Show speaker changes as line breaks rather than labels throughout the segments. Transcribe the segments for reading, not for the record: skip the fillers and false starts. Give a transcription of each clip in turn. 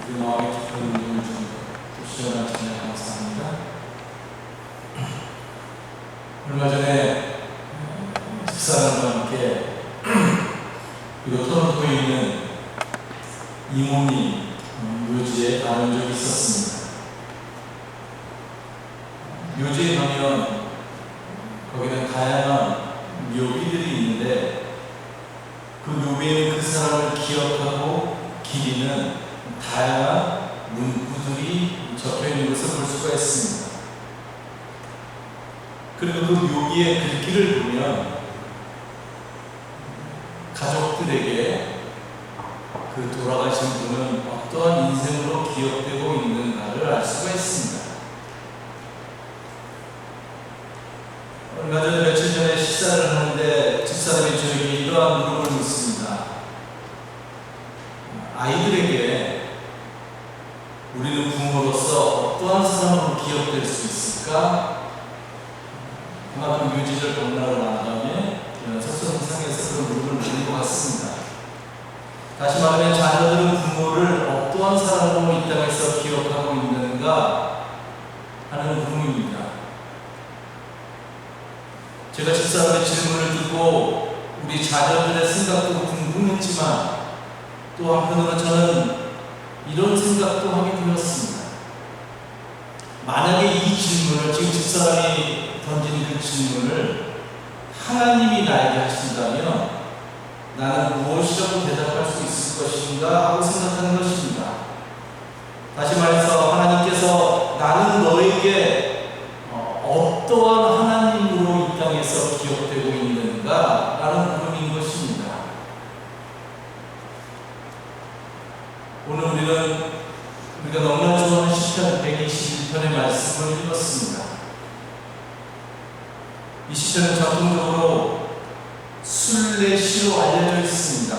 우리 마음의 깊은 눈을 좀 시원하시네. 감사합니다. 얼마 전에 집사람과 함께 그리고 토론토에 있는 이모님 묘지에 가는 적이 있었습니다. 묘지에 가면 거기는 다양한 묘비들이 있는데 그 묘비에는 그 사람을 기억하고 기리는 다양한 문구들이 적혀있는 것을 볼 수가 있습니다. 그리고 그 묘기의 글귀를 보면 가족들에게 그 돌아가신 분은 어떠한 인생으로 기억되고 있는가를 알 수가 있습니다. 얼마 전에 며칠 전에 식사를 하는데 집사람이 저에게 이러한 물음을 묻습니다. 아이들에게 우리는 부모로서 어떠한 사람으로 기억될 수 있을까? 아마 그 묘지를 건너러 난 다음에 석성상에서 그런 물음을 묻는 것 같습니다. 다시 말하면 자녀들은 부모를 어떠한 사람으로 이 땅에서 기억하고 있는가 하는 물음입니다. 제가 집사람의 질문을 듣고 우리 자녀들의 생각도 궁금했지만 또 한편으로 저는 이런 생각도 하게 되었습니다. 만약에 이 질문을 지금 집사람이 던진 그 질문을 하나님이 나에게 하신다면 나는 무엇이라고 대답할 수 있을 것인가 하고 생각하는 것입니다. 다시 말해서 하나님께서 나는 너에게 어떠한 하나님으로 이 땅에서 기억되고 있는가 라는 물음인 것입니다. 오늘 우리가 너무나 좋아하는 시편 121편의 말씀을 읽었습니다. 이 시편은 전통적으로 순례시로 알려져 있습니다.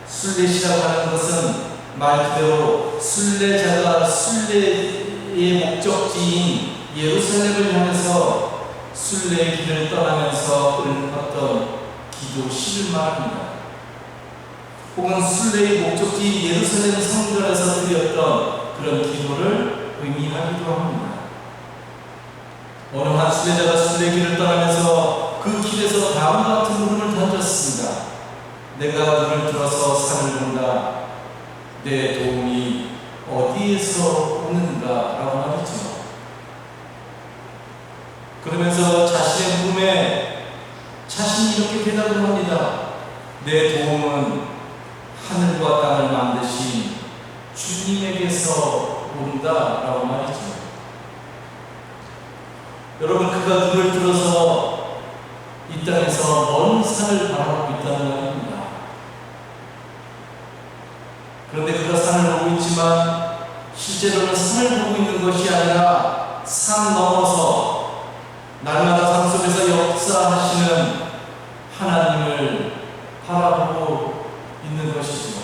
순례시라고 하는 것은 말 그대로 순례자가 순례의 목적지인 예루살렘을 향해서 순례의 길을 떠나면서 읊었던 기도시를 말합니다. 혹은 순례의 목적지 예루살렘 성전에서 드렸던 그런 기도를 의미하기도 합니다. 어느 한 순례자가 순례길을 떠나면서 그 길에서 다음과 같은 물음을 던졌습니다. 내가 눈을 들어서 산을 본다. 내 도움이 어디에서 오는가? 라고 말했죠. 그러면서 자신의 물음에 자신이 이렇게 대답을 합니다. 내 도움은 하늘과 땅을 만드신 주님에게서 온다 라고 말이죠. 여러분, 그가 눈을 들어서 이 땅에서 먼 산을 바라보고 있다는 말입니다. 그런데 그가 산을 보고 있지만 실제로는 산을 보고 있는 것이 아니라 산 넘어서 날마다 삶 속에서 역사하시는 하나님을 바라보고 있는 것이죠.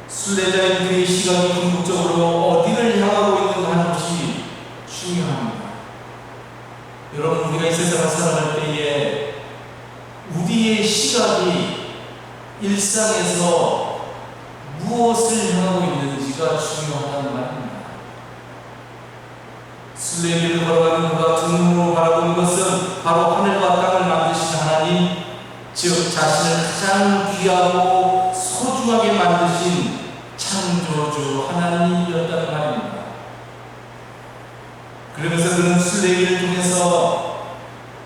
순례자인 그의 시각이 궁극적으로 어디를 향하고 있는가 하는 것이 중요합니다. 여러분, 우리가 이 세상을 살아갈 때에 우리의 시각이 일상에서 무엇을 향하고 있는지가 중요하다는 말입니다. 순례길을 걸어가는 그가 두 눈으로 바라보는 것은 바로 하늘과 땅을 만드신 하나님, 즉 자신을 가장 귀하고 소중하게 만드신 창조주 하나님이었다는 말입니다. 그러면서 그는 순례길을 통해서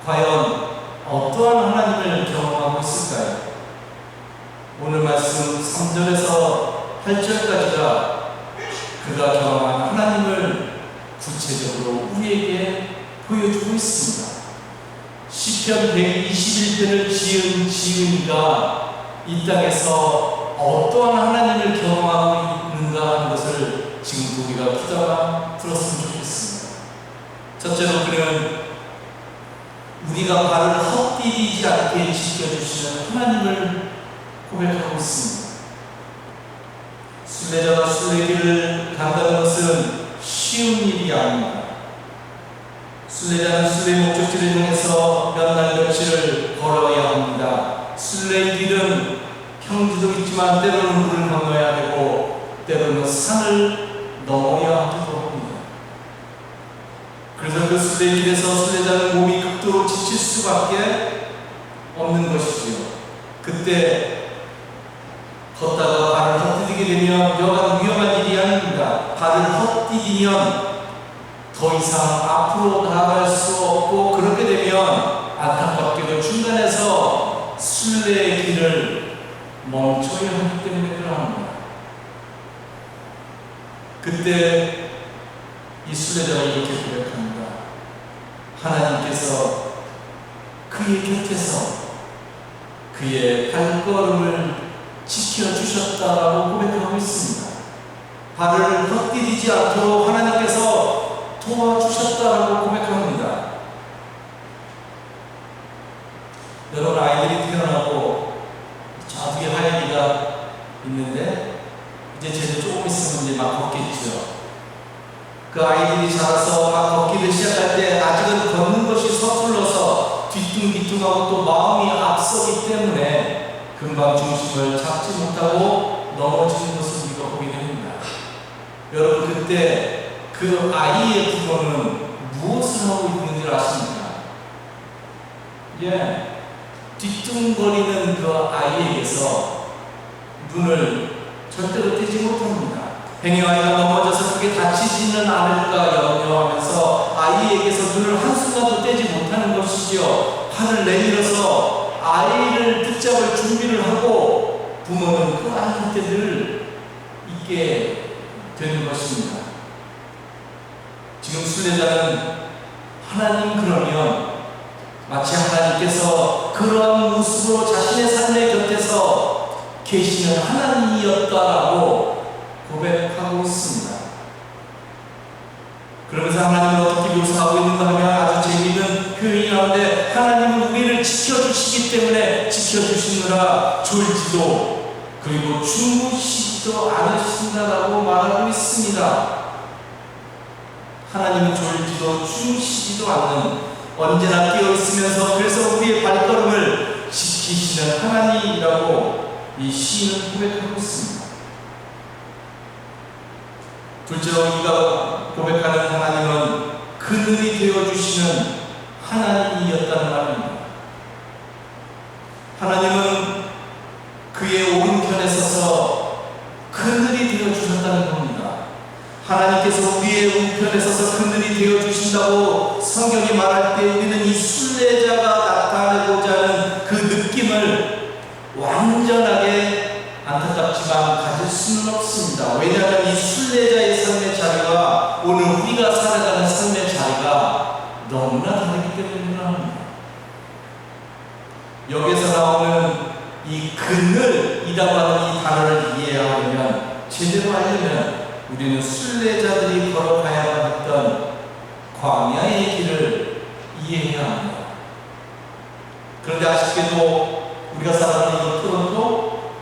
과연 어떠한 하나님을 경험하고 있을까요? 오늘 말씀 3절에서 8절까지가 그가 경험한 하나님을 구체적으로 우리에게 보여주고 있습니다. 시편 121편을 지은 지은이가 이 땅에서 어떠한 하나님을 경험하고 있는가 하는 것을 지금 우리가 기다려 들었으면 좋겠습니다. 첫째로 그는 우리가 발을 헛디디지 않게 지켜주시는 하나님을 고백하고 있습니다. 순례자가 순례길을 간다는 것은 쉬운 일이 아닙니다. 순례자는 순례 목적지를 향해서 몇 날 며칠을 걸어야 합니다. 순례길은 평지도 있지만 때로는 물을 건너야 되고 산을 넘어야 하기도 합니다. 그래서 그 순례길에서 순례자는 몸이 극도로 지칠 수밖에 없는 것이지요. 그때 걷다가 발을 헛디디게 되면 여간 위험한 일이 아닙니다. 발을 헛디디면 더 이상 앞으로 나아갈 수 없고, 그렇게 되면 안타깝게도 중간에서 순례의 길을 멈춰야 하기 때문에 그러합니다. 그때 이 순례자가 이렇게 고백합니다. 하나님께서 그의 곁에서 그의 발걸음을 지켜주셨다라고 고백하고 있습니다. 발을 헛디디지 않도록 하나님께서 도와주셨다라고 고백합니다. 여러분, 아이들이 태어나고 저쪽에 하얀이가 있는데 이제 쟤도 조금 있으면 이제 막 걷겠죠. 그 아이들이 자라서 막 걷기를 시작할 때 아직은 걷는 것이 서툴러서 뒤뚱뒤뚱하고 또 마음이 앞서기 때문에 금방 중심을 잡지 못하고 넘어지는 것을 우리가 보게 됩니다. 여러분, 그때 그 아이의 부모는 무엇을 하고 있는지 아십니까? 뒤뚱거리는 그 아이에게서 눈을 절대로 떼지 못합니다. 행여아이가 넘어져서 그게 다치지는 않을까 염려하면서 아이에게서 눈을 한순간도 떼지 못하는 것이지요. 팔을 내밀어서 아이를 붙잡을 준비를 하고 부모는 그 아이 곁에 늘 있게 되는 것입니다. 지금 순례자는 하나님, 그러면 마치 하나님께서 그러한 모습으로 자신의 삶의 곁에서 계시는 하나님이었다라고 고백하고 있습니다. 그러면서 하나님을 어떻게 묘사하고 있는가 하면 아주 재미있는 표현이 나오는데, 하나님은 우리를 지켜주시기 때문에 지켜주시느라 졸지도 그리고 주무시지도 않으신다라고 말하고 있습니다. 하나님은 졸지도 주무시지도 않는, 언제나 깨어있으면서 그래서 우리의 발걸음을 지키시는 하나님이라고 이 시인은 고백하고 있습니다. 둘째로 우리가 고백하는 하나님은 그늘이 되어주시는 하나님이었다는 말입니다. 하나님은 그의 오른편에 서서 그늘이 되어주셨다는 겁니다. 하나님께서 우리의 우편에 서서 그늘이 되어주신다고 성경이 말할 때 우리는 이 순례자가 나타내고자 하는 그 느낌을 완전하게 안타깝지만 가질 수는 없습니다. 왜냐하면 이 순례자의 삶의 자리와 오늘 우리가 살아가는 삶의 자리가 너무나 다르기 때문에 합니다. 여기서 나오는 이 그늘이라고 하는 이 단어를 이해하려면, 제대로 하려면 우리는 순례자들이 걸어가야 했던 광야의 길을 이해해야 합니다. 그런데 아쉽게도 우리가 살아가는 이 토론토,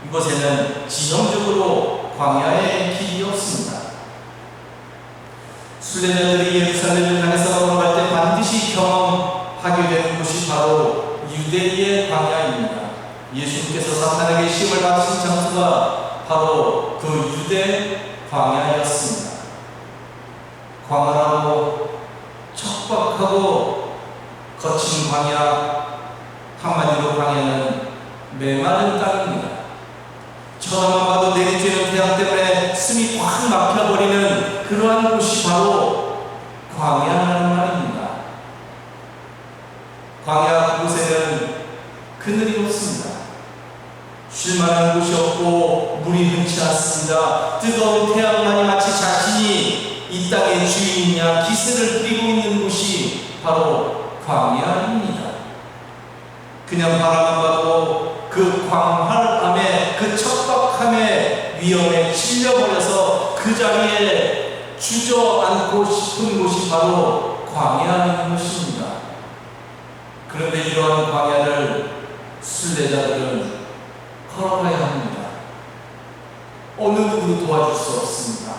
이곳에는 지형적으로 광야의 길이 없습니다. 순례자들이 예루살렘을 향해서 걸어갈 때 반드시 경험하게 되는 곳이 바로 유대의 광야입니다. 예수님께서 사탄에게 시험을 받으신 장소가 바로 그 유대 광야였습니다. 광활하고 척박하고 거친 광야, 한마디로 광야는 메마른 땅입니다. 쳐다만 봐도 내리쬐는 태양 때문에 숨이 확 막혀버리는 그러한 곳이 바로 광야라는 말입니다. 광야 그곳에는 그늘이 없습니다. 쉴만한 곳이 없고 물이 흔치 않습니다. 뜨거운 태양만이 마치 자신이 이 땅의 주인이냐 기세를 부리고 있는 곳이 바로 광야입니다. 그냥 바라만 봐도 그 광활함에, 그 척박함에 위험에 질려버려서 그 자리에 주저앉고 싶은 곳이 바로 광야인 것입니다. 그런데 이러한 광야를 순례자들은 걸어가야 합니다. 어느 누구도 도와줄 수 없습니다.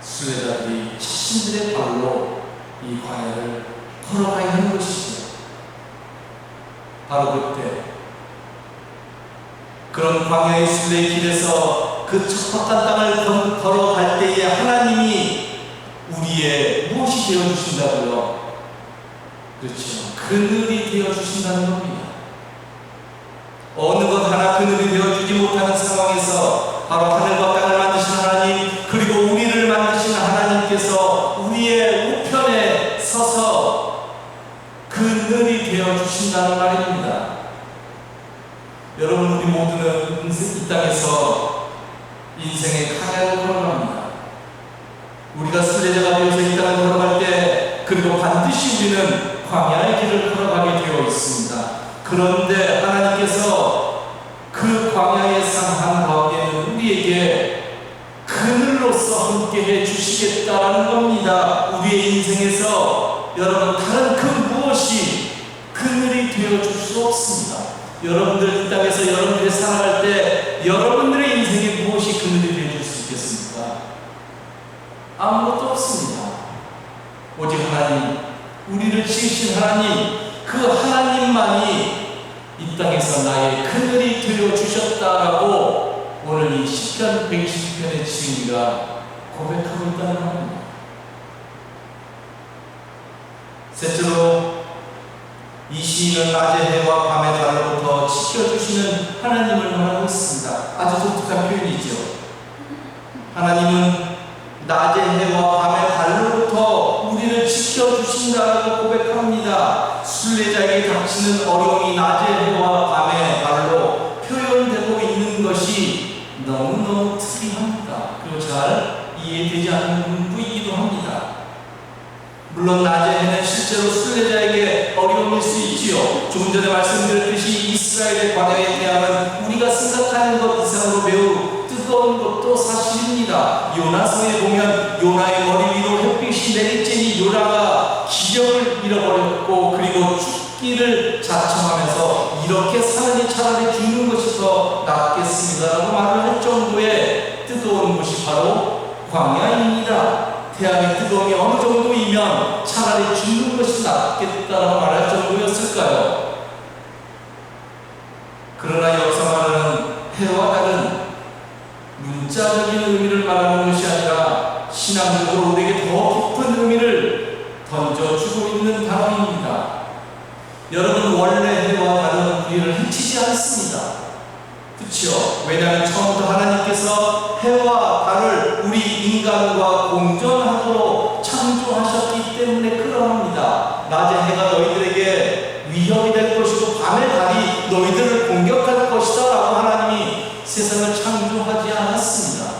순례자들이 자신들의 발로 이 광야를 걸어가야 하는 것이죠. 바로 그때 그런 광야의 순례의 길에서 그 척박한 땅을 걸어갈 때에 하나님이 우리의 무엇이 되어주신다고요? 그렇죠. 그늘이 되어주신다는 겁니다. 어느 것 하나 그늘이 되어주지 못하는 상황에서 바로 하늘과 땅을 만드신 하나님, 그리고 우리를 만드신 하나님께서 우리의 우편에 서서 그늘이 되어주신다는 말입니다. 여러분, 우리 모두는 이 땅에서 인생의 강야를 걸어갑니다. 우리가 순례자가 되어서 이 땅을 걸어갈 때, 그리고 반드시 우리는 광야의 길을 걸어가게 되어 있습니다. 그런데 하나님께서 그 광야의 상한 가운데는 우리에게 그늘로서 함께 해주시겠다는 겁니다. 우리의 인생에서 여러분, 다른 그 무엇이 그늘이 되어줄 수 없습니다. 여러분들 이 땅에서 여러분들이 살아갈 때 여러분들의 인생에 무엇이 그늘이 되어줄 수 있겠습니까? 아무것도 없습니다. 오직 하나님, 우리를 지으신 하나님, 그 하나님만이 이 땅에서 나의 그늘이 되어주셨다라고 오늘 이 시편 120편의 지은이가 고백하고 있다는 말입니다. 셋째로, 이 시인은 낮의 해와 밤의 달로부터 지켜주시는 하나님을 말하고 있습니다. 아주 독특한 표현이죠. 하나님은 낮의 해와 밤의 달로부터 우리를 지켜주신다고 고백합니다. 순례자에게 닥치는 어려움이 낮의 해와 밤의 달로 표현되고 있는 것이 너무너무 특이합니다. 그리고 잘 이해되지 않는 문구이기도 합니다. 물론 낮의 해는 실제로 순례자에게 어려움일 수 있지요. 조금 전에 말씀드렸듯이 이스라엘의 광야의 태양은 우리가 생각하는 것 이상으로 매우 뜨거운 것도 사실입니다. 요나서에 보면 요나의 머리 위로 햇빛이 내리쬐니 요나가 기력을 잃어버렸고, 그리고 죽기를 자청하면서 이렇게 사느니 차라리 죽는 것이 더 낫겠습니다라고 말을 할 정도의 뜨거운 곳이 바로 광야입니다. 태양의 뜨거움이 어느 정도이면 차라리 죽는 것이 낫겠다라고 말할 정도였을까요? 그러나 역사만은 해와 달은 문자적인 의미를 말하는 것이 아니라 신앙적으로 우리에게 더 깊은 의미를 던져주고 있는 단어입니다. 여러분, 원래 해와 달은 우리를 해치지 않습니다. 그렇죠? 왜냐하면 처음부터 하나님께서 해와 달을 우리 인간과 공존하도록 창조하셨기 때문에 그러합니다. 낮의 해가 너희들에게 위협이 될 것이고 밤의 달이 너희들을 공격할 것이다 라고 하나님이 세상을 창조하지 않았습니다.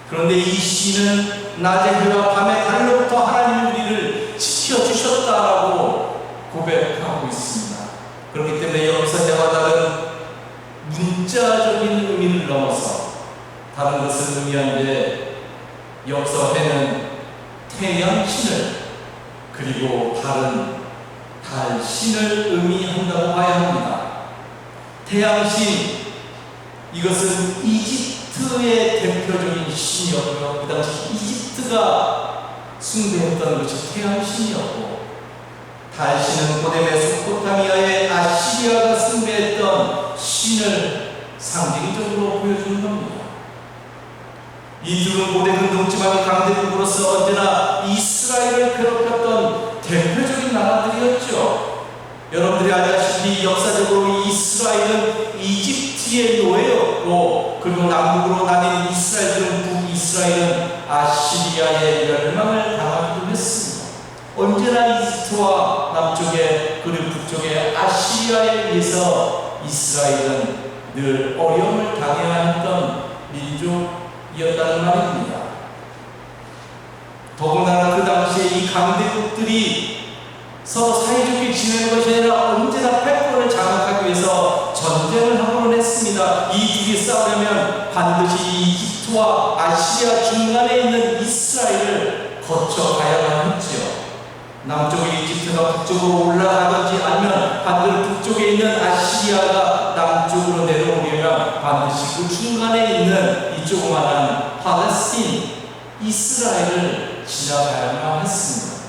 그런데 이 시는 낮의 해와 밤의 달로부터 하나님이 우리를 지켜주셨다라고 고백하고 있습니다. 그렇기 때문에 여기서 해와 달은 문자적인 의미를 넘어서 다른 것을 의미하는데, 여기서 해는 태양신을, 그리고 달은 달신을 의미한다고 봐야 합니다. 태양신, 이것은 이집트의 대표적인 신이었고요. 그 당시 이집트가 숭배했던 것이 태양신이었고, 달신은 고대 메소포타미아의 아시리아가 숭배했던 신을 상징적으로 보여주는 겁니다. 이 둘은 고대 근동지방의 강대국으로서 언제나 이스라엘을 괴롭혔던 대표적인 나라들이었죠. 여러분들이 알다시피 역사적으로 이스라엘은 이집트의 노예였고, 그리고 남북으로 나뉜 이스라엘은 북이스라엘은 아시리아의 멸망을 당하기도 했습니다. 언제나 이집트와 남쪽에 그리고 북쪽에 아시리아에 의해서 이스라엘은 늘 어려움을 당해야 했던 민족이었다는 말입니다. 더군다나 그 당시에 이 강대국들이 서로 사이좋게 지내는 것이 아니라 언제나 패권을 장악하기 위해서 전쟁을 하고는 했습니다. 이 둘이 싸우려면 반드시 이집트와 아시리아 중간에 있는 이스라엘을 거쳐가야만 했지요. 남쪽의 이집트가 북쪽으로 올라가든지 아니면 반대로 북쪽에 있는 아시리아가 남쪽으로 내려오려면 반드시 그 중간에 있는 이 조그마한 팔레스틴, 이스라엘을 지나가야만 했습니다.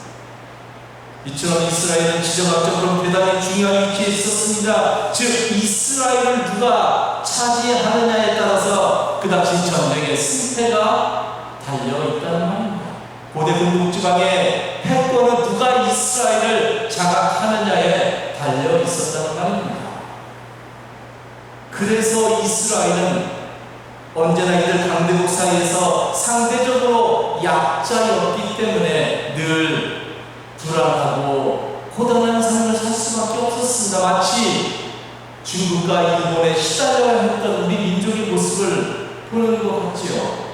이처럼 이스라엘은 지정학적으로 대단히 중요한 위치에 있었습니다. 즉 이스라엘을 누가 차지하느냐에 따라서 그 당시 전쟁의 승패가 달려있다는 말입니다. 고대 군국지방의 패권은 누가 이스라엘을 장악하느냐에 달려있었다는 말입니다. 그래서 이스라엘은 언제나 이들 강대국 사이에서 상대적으로 약자였기 때문에 늘 불안하고 고단한 삶을 살 수밖에 없었습니다. 마치 중국과 일본에 시달려야 했던 우리 민족의 모습을 보는 것 같지요.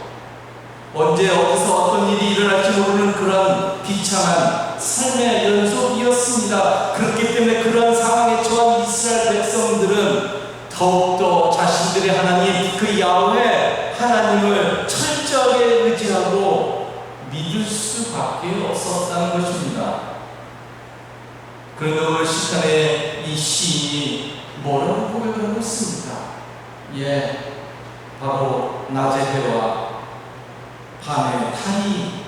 언제 어디서 어떤 일이 일어날지 모르는 그런 비참한 삶의 연속이었습니다. 그렇기 때문에 그런 상황에 처한 이스라엘 백성들은 더욱더 자신들의 하나님 그 야훼 하나님을 철저하게 의지하고 믿을 수밖에 없었다는 것입니다. 그런데 오늘 시간에 이 시인이 뭐라고 고백을 하고 있습니까? 바로 낮의 해와 밤의 달이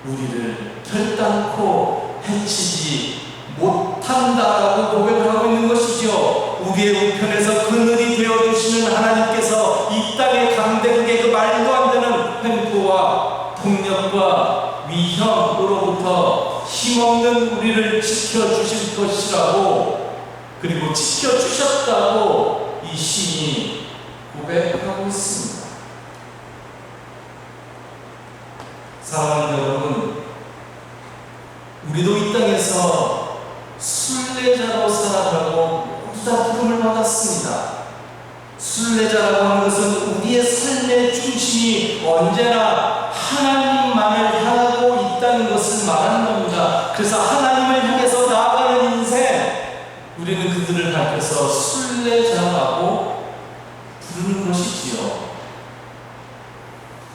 우리를 결단코 해치지 못한다라고 고백을 하고 있는 것이죠. 우리의 우편에서 그늘이 되어주시는 하나님께서 이 땅의 강대국의 그 말도 안 되는 횡포와 폭력과 위협으로부터 힘없는 우리를 지켜주실 것이라고, 그리고 지켜주셨다고 이 시인이 고백하고 있습니다. 사랑하는 여러분, 우리도 이 땅에서 순례자로 살아가고 모두 다 부름을 받았습니다. 순례자라고 하는 것은 우리의 삶의 중심이 언제나 하나님만을 향하고 있다는 것을 말하는 겁니다. 그래서 하나님을 향해서 나아가는 인생, 우리는 그들을 가르쳐서 순례자라고 부르는 것이지요.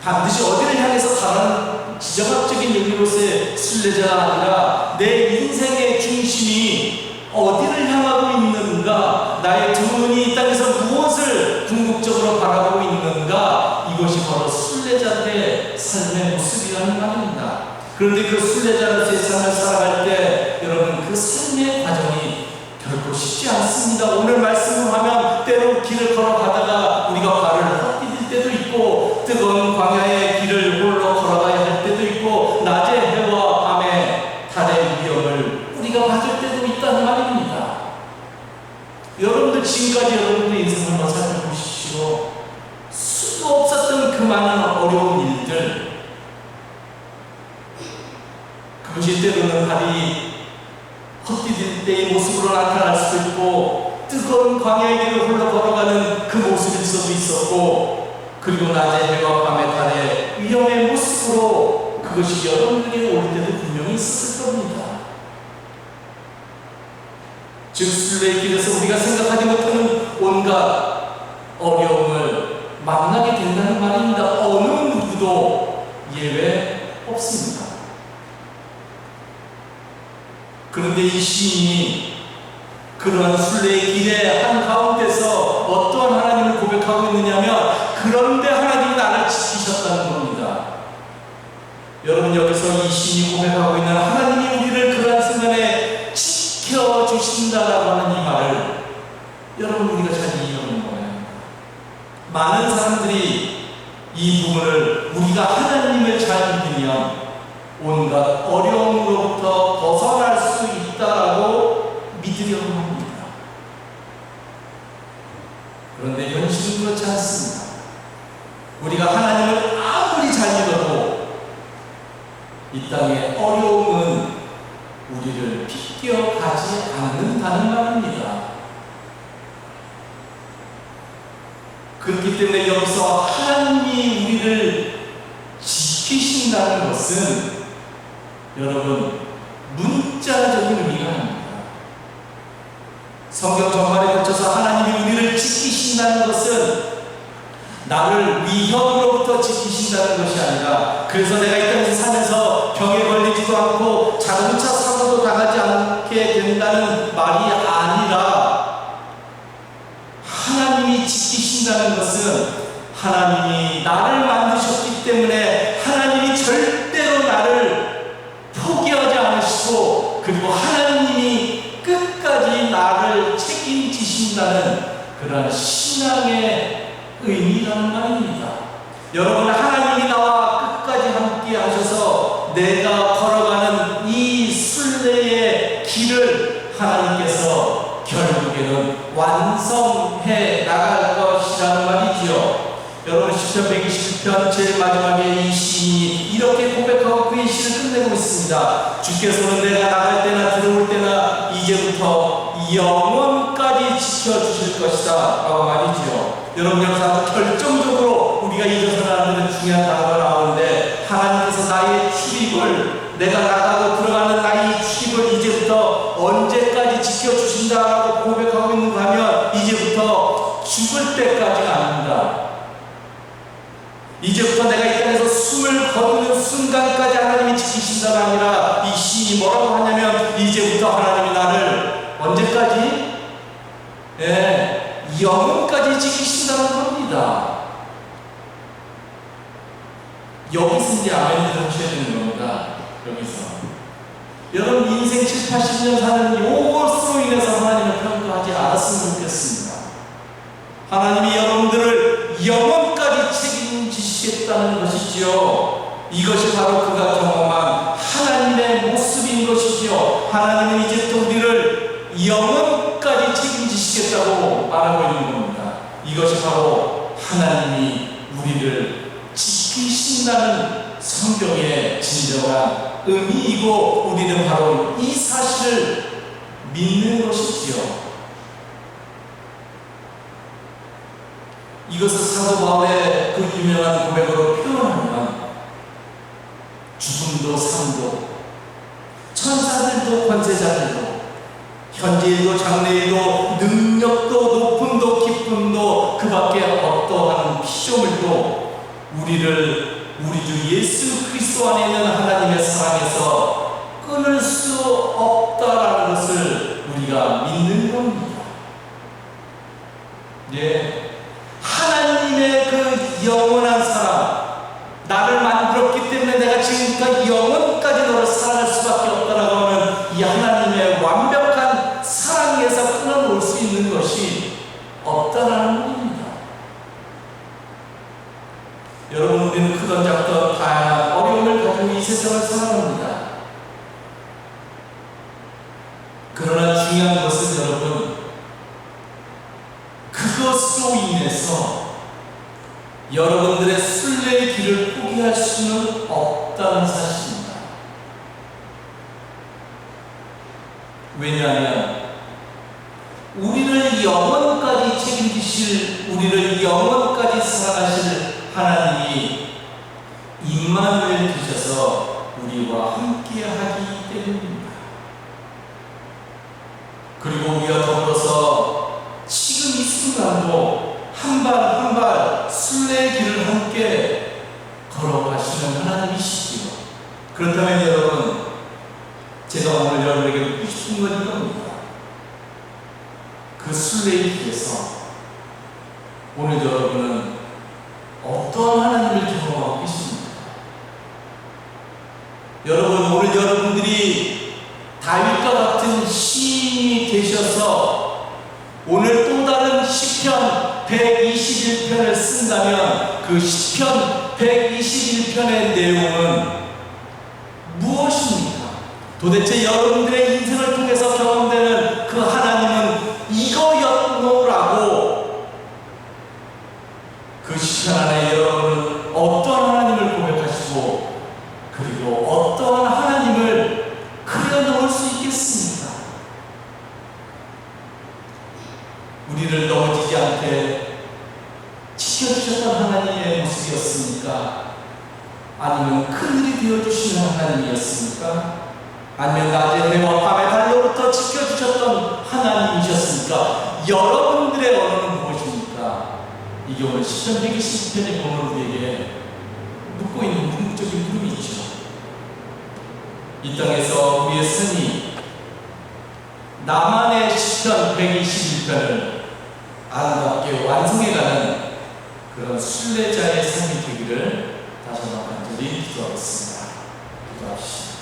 반드시 어디를 향해서 가는 지정학적인 의미로서의 순례자가 아니라 내 인생의 중심이 어디를 향하고 있는가, 나의 두 눈이 이 땅에서 무엇을 궁극적으로 바라보고 있는가, 이것이 바로 순례자들의 삶의 모습이라는 말입니다. 그런데 그 순례자로서의 삶을 살아갈 때 여러분, 그 삶의 과정이 결코 쉽지 않습니다. 오늘 말씀을 하면 때로 길을 걸어가다가 우리가 발을 헛디딜 때도 있고, 뜨거운 광야의 길을 홀로 걸어가야 할 때도 있고, 낮의 해와 밤의 달의 위험을 우리가 받을 때도 있다는 말입니다. 여러분들 지금까지 여러분들 인생을 한번 살펴보십시오. 수도 없었던 그 많은 어려운 일들, 그것이 때로는 발이 헛디딜 때의 모습으로 나타날 수도 있고, 뜨거운 광야의 길을 홀로 걸어가는 그 모습일 수도 있었고, 그리고 낮의 해와 밤의 달의 위험의 모습으로 그것이 여러분들에게 올 때도 분명히 있었을 겁니다. 즉 순례의 길에서 우리가 생각하지 못하는 온갖 어려움을 만나게 된다는 말입니다. 어느 누구도 예외 없습니다. 그런데 이 시인이 그러한 순례의 길의 한가운데서 어떠한 하나님을 고백하고 있느냐면, 그런데 하나님이 나를 지키셨다는 겁니다. 여러분, 여기서 이 시인이 고백하고 있는 하나님이 우리를 그러한 순간에 지켜주신다라고 하는 이 말을 여러분, 우리가 잘 이해하는 거예요. 많은 사람들이 이 부분을 우리가 하나님을 잘 믿으면 온갖 어려움으로부터 벗어날 수 있다라고 믿으려고 합니다. 그런데 현실은 그렇지 않습니다. 우리가 하나님을 아무리 잘 믿어도 이 땅의 어려움은 우리를 비껴가지 않는다는 말입니다. 그렇기 때문에 여기서 하나님이 우리를 지키신다는 것은 여러분, 문자적인 의미가 아닙니다. 성경 전반에 걸쳐서 하나님이 우리를 지키신다는 것은 나를 위협으로부터 지키신다는 것이 아니라, 그래서 내가 이 땅에서 살면서 병에 걸리지도 않고 자동차 사고도 당하지 않게 된다는 말이 아니라, 하나님이 지키신다는 것은 하나님이 나를 만드셨기 때문에 하나님이 절대로 나를 포기하지 않으시고, 그리고 그런 신앙의 의미라는 말입니다. 여러분, 하나님이 나와 끝까지 함께 하셔서 내가 걸어가는 이 순례의 길을 하나님께서 결국에는 완성해 나갈 것이라는 말이지요. 여러분, 시편 121편 제일 마지막에 이 시인이 이렇게 고백하고 그의 시를 끝내고 있습니다. 주께서는 내가 나갈 때나 들어올 때나 이제부터 영원까지 지켜주실 것이다 라고 말이지요. 여러분, 여기서 아주 결정적으로 우리가 잊어서는 안 되는 중요한 단어가 나오는데, 하나님께서 나의 출입을, 내가 나가고 들어가는 나의 출입을 이제부터 언제까지 지켜주신다라고 고백하고 있는가 하면 이제부터 죽을 때까지가 아닙니다. 이제부터 내가 이 땅에서 숨을 거두는 순간까지 하나님이 지키신다가 아니라, 이 시인이 뭐라고 하냐면 이제부터 하나님이 나를 언제까지? 영원까지 지키신다는 겁니다. 여기서 이제 아멘을 하셔야 되는 겁니다. 여기서 여러분, 인생 7, 80년 사는 이것으로 인해서 하나님을 평가하지 않았으면 좋겠습니다. 하나님이 여러분들을 영원까지 책임지시겠다는 것이지요. 이것이 바로 그가 경험한 하나님의 모습인 것이지요. 하나님은 이제부터 우리를 영원까지 책임지시겠다고 말하고 있는 겁니다. 이것이 바로 하나님이 우리를 지키신다는 성경의 진정한 의미이고, 우리는 바로 이 사실을 믿는 것이지요. 이것을 사도 바울의 그 유명한 고백으로 표현하면, 죽음도 삶도 천사들도 권세자들도 현재일도 장래일도 능력도 높음도 기쁨도 그 밖에 어떠한 피조물도 우리 주 예수 그리스도 안에 있는 하나님의 사랑에서 끊을 수 없다라는 것을 우리가 믿는 겁니다. 하나님의 그 영원한 사랑, 나를 만들었기 때문에 내가 지금까지 영원까지 너를 사랑할 수밖에 없다라고 하는 이 하나님의 완벽한 사랑에서 끊어놓을 수 있는 것이 없다라는 겁니다. 여러분, 우리는 크던 작던 다양한 어려움을 가지고 이 세상을 살아갑니다. 그러나 중요한 것은 여러분, 그것으로 인해서 여러분들의 순례의 길을 포기할 수는 없다는 사실입니다. 왜냐하면 우리를 영원까지 책임지실, 우리를 영원까지 사랑하실 하나님이 임마누엘 되셔서 우리와 함께하기 때문입니다. 그리고 우리와 더불어서 지금 이 순간도 한 발 한 발 순례의 길을 함께 걸어가시는 하나님이시지요. 그렇다면 여러분, 제가 오늘 여러분에게 묻고 싶은 건 이겁니다. 그 순례의 길에서 오늘 여러분은 어떠한 하나님을 경험하고 계십니까? 여러분, 오늘 여러분들이 다윗과 같은 시인이 되셔서 오늘 또 다른 시편 121편을 쓴다면 그 시편 121편의 내용은 무엇입니까? 도대체 여러분들의 인생을 통해서 경험되는 그 하나님은 이거였노라고 그 시편 안에 여러분은 어떠한 하나님을 고백하시고 그리고 어떠한 하나님을 그려놓을 수 있겠습니까? 우리를 넘어지지 않게 지켜주셨던 하나님의 모습이었습니까? 아니면 그늘이 되어주시는 하나님이었습니까? 아니면 낮에 해와 밤에 달로부터 지켜주셨던 하나님이셨습니까? 여러분들의 언어는 무엇입니까? 이게 오늘 시편 120편에 보는 우리에게 묻고 있는 궁극적인 물음이죠. 이 땅에서 우리의 삶이 나만의 시편 121편을 아름답게 완성해가는 그런 순례자의 삶이 되기를 다시 한번 간절히 기도하겠습니다. 기도합시다.